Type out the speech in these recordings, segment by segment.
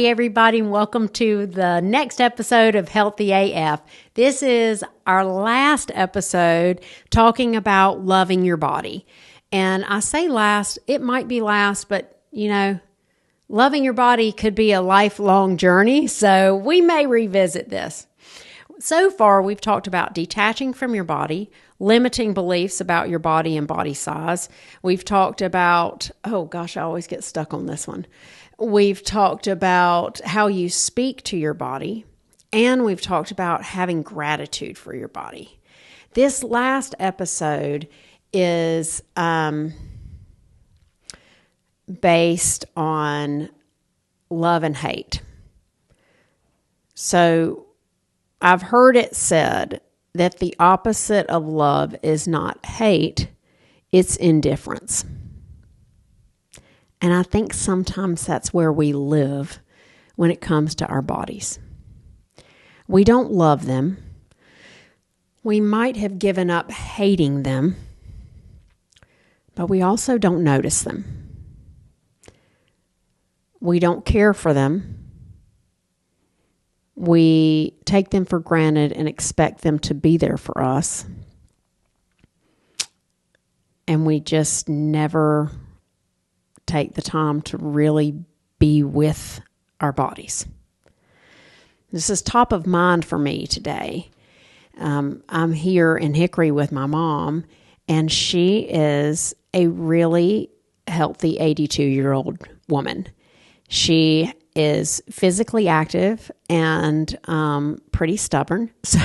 everybody, and welcome to the next episode of Healthy AF. This is our last episode talking about loving your body. And I say last, it might be last, but loving your body could be a lifelong journey, so we may revisit this. So far, we've talked about detaching from your body, limiting beliefs about your body and body size. We've talked about, I always get stuck on this one. We've talked about how you speak to your body, and we've talked about having gratitude for your body. This last episode is based on love and hate. So I've heard it said that the opposite of love is not hate, it's indifference. And I think sometimes that's where we live when it comes to our bodies. We don't love them. We might have given up hating them, but we also don't notice them. We don't care for them. We take them for granted and expect them to be there for us. And we just never take the time to really be with our bodies. This is top of mind for me today. I'm here in Hickory with my mom, and she is a really healthy 82-year-old woman. She is physically active and pretty stubborn. So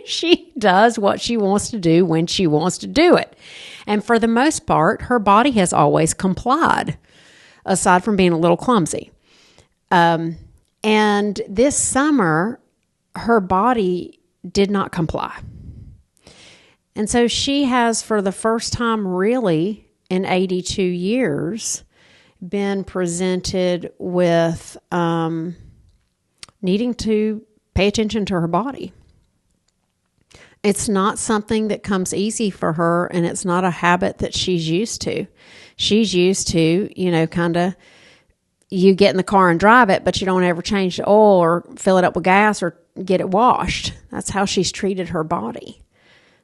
she does what she wants to do when she wants to do it. And for the most part, her body has always complied, aside from being a little clumsy. And this summer, her body did not comply. And so she has, for the first time really in 82 years, been presented with needing to pay attention to her body. It's not something that comes easy for her, and it's not a habit that she's used to. She's used to, you get in the car and drive it, but you don't ever change the oil or fill it up with gas or get it washed. That's how she's treated her body.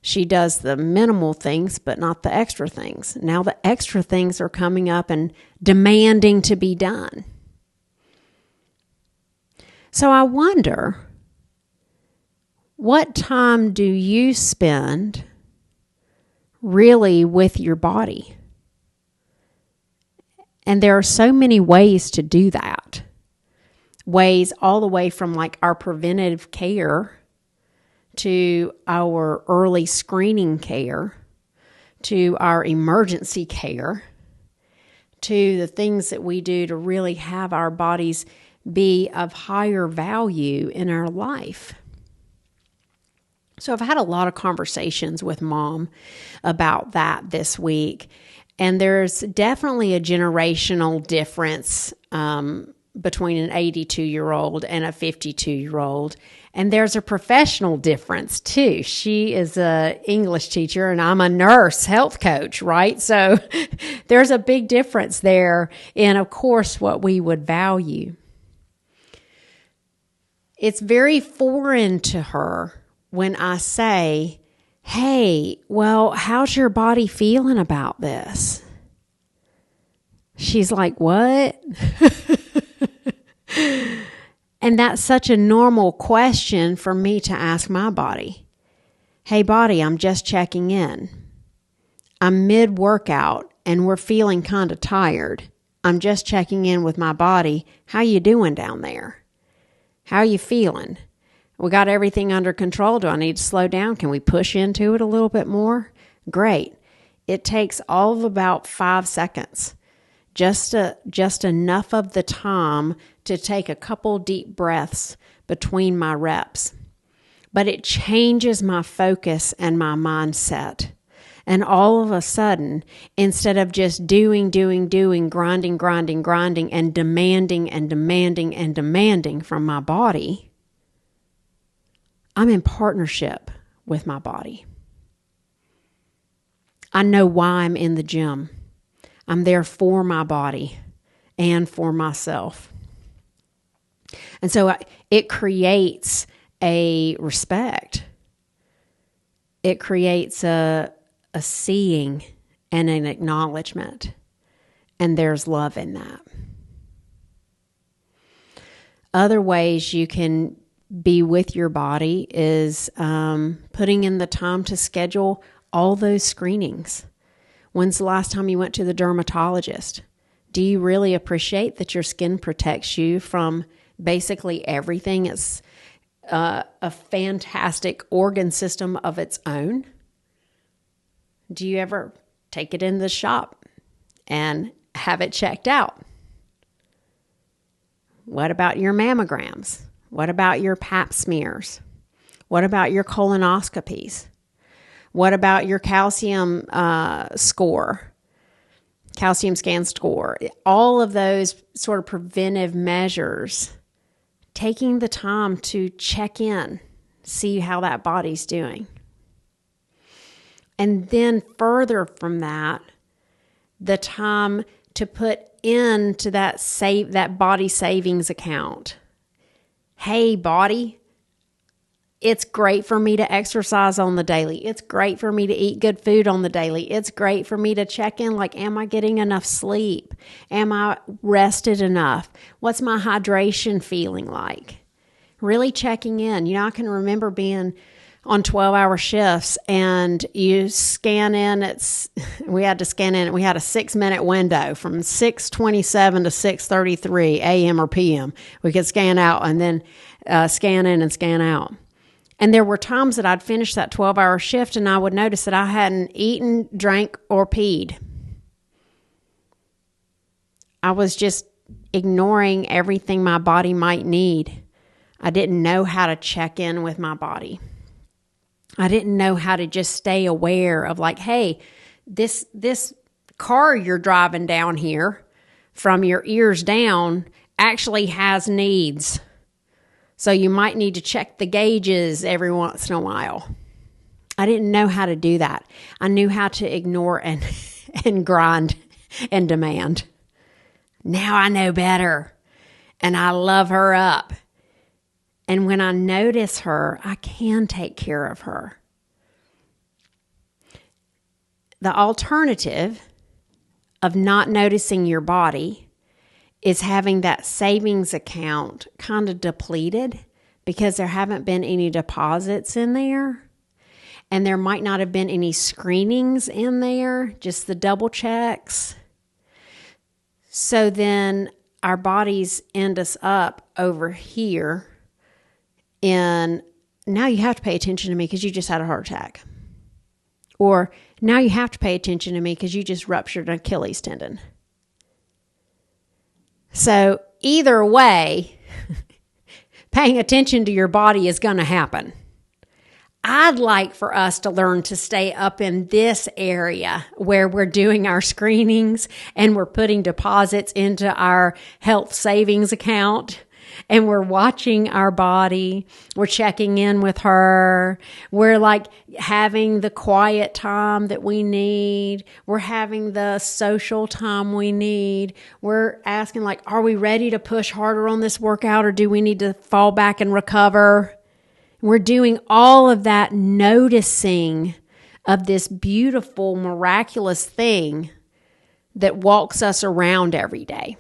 She does the minimal things, but not the extra things. Now the extra things are coming up and demanding to be done. So I wonder, what time do you spend really with your body? And there are so many ways to do that. Ways all the way from like our preventative care to our early screening care, to our emergency care, to the things that we do to really have our bodies be of higher value in our life. So I've had a lot of conversations with Mom about that this week, and there's definitely a generational difference between an 82-year-old and a 52-year-old. And there's a professional difference too. She is an English teacher and I'm a nurse, health coach, right? So there's a big difference there in, of course, what we would value. It's very foreign to her when I say, hey, well, how's your body feeling about this? She's like, what? And that's such a normal question for me to ask my body. Hey, body, I'm just checking in. I'm mid-workout and we're feeling kind of tired. I'm just checking in with my body. How you doing down there? How you feeling? We got everything under control. Do I need to slow down? Can we push into it a little bit more? Great. It takes all of about 5 seconds. Just enough of the time to take a couple deep breaths between my reps. But it changes my focus and my mindset. And all of a sudden, instead of just doing, grinding, and demanding from my body, I'm in partnership with my body. I know why I'm in the gym. I'm there for my body and for myself. And so it creates a respect. It creates a seeing and an acknowledgement. And there's love in that. Other ways you can be with your body is putting in the time to schedule all those screenings. When's the last time you went to the dermatologist? Do you really appreciate that your skin protects you from basically everything? It's a fantastic organ system of its own. Do you ever take it in the shop and have it checked out? What about your mammograms? What about your pap smears? What about your colonoscopies? What about your calcium score? Calcium scan score? All of those sort of preventive measures, taking the time to check in, see how that body's doing. And then further from that, the time to put into that body savings account. Hey, body, it's great for me to exercise on the daily. It's great for me to eat good food on the daily. It's great for me to check in, like, am I getting enough sleep? Am I rested enough? What's my hydration feeling like? Really checking in. You know, I can remember being on 12-hour shifts, and you scan in. We had to scan in. We had a 6-minute window from 6:27 to 6:33 a.m. or p.m. We could scan out and then scan in and scan out. And there were times that I'd finish that 12-hour shift and I would notice that I hadn't eaten, drank, or peed. I was just ignoring everything my body might need. I didn't know how to check in with my body. I didn't know how to just stay aware of, like, hey, this car you're driving down here from your ears down actually has needs. So you might need to check the gauges every once in a while. I didn't know how to do that. I knew how to ignore and grind and demand. Now I know better, and I love her up. And when I notice her, I can take care of her. The alternative of not noticing your body is having that savings account kind of depleted because there haven't been any deposits in there. And there might not have been any screenings in there, just the double checks. So then our bodies end us up over here. And now you have to pay attention to me because you just had a heart attack. Or now you have to pay attention to me because you just ruptured an Achilles tendon. So either way, paying attention to your body is going to happen. I'd like for us to learn to stay up in this area where we're doing our screenings and we're putting deposits into our health savings account. And we're watching our body. We're checking in with her. We're like having the quiet time that we need. We're having the social time we need. We're asking, like, are we ready to push harder on this workout, or do we need to fall back and recover? We're doing all of that noticing of this beautiful, miraculous thing that walks us around every day.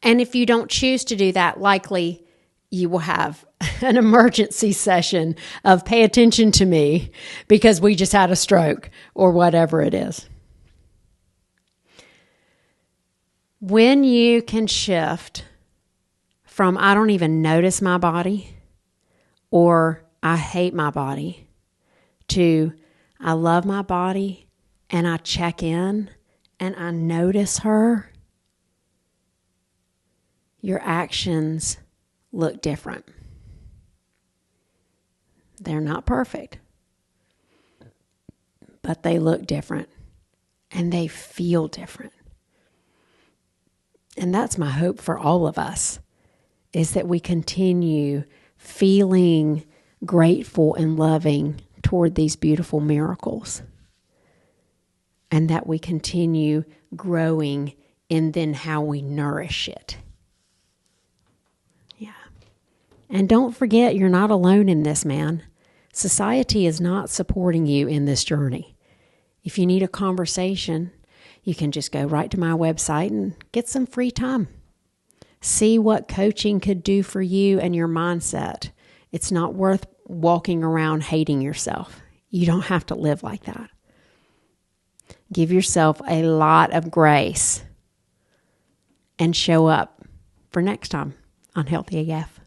And if you don't choose to do that, likely you will have an emergency session of pay attention to me because we just had a stroke or whatever it is. When you can shift from I don't even notice my body or I hate my body to I love my body and I check in and I notice her, your actions look different. They're not perfect, but they look different and they feel different. And that's my hope for all of us, is that we continue feeling grateful and loving toward these beautiful miracles, and that we continue growing in then how we nourish it. And don't forget, you're not alone in this, man. Society is not supporting you in this journey. If you need a conversation, you can just go right to my website and get some free time. See what coaching could do for you and your mindset. It's not worth walking around hating yourself. You don't have to live like that. Give yourself a lot of grace and show up for next time on Healthy AF.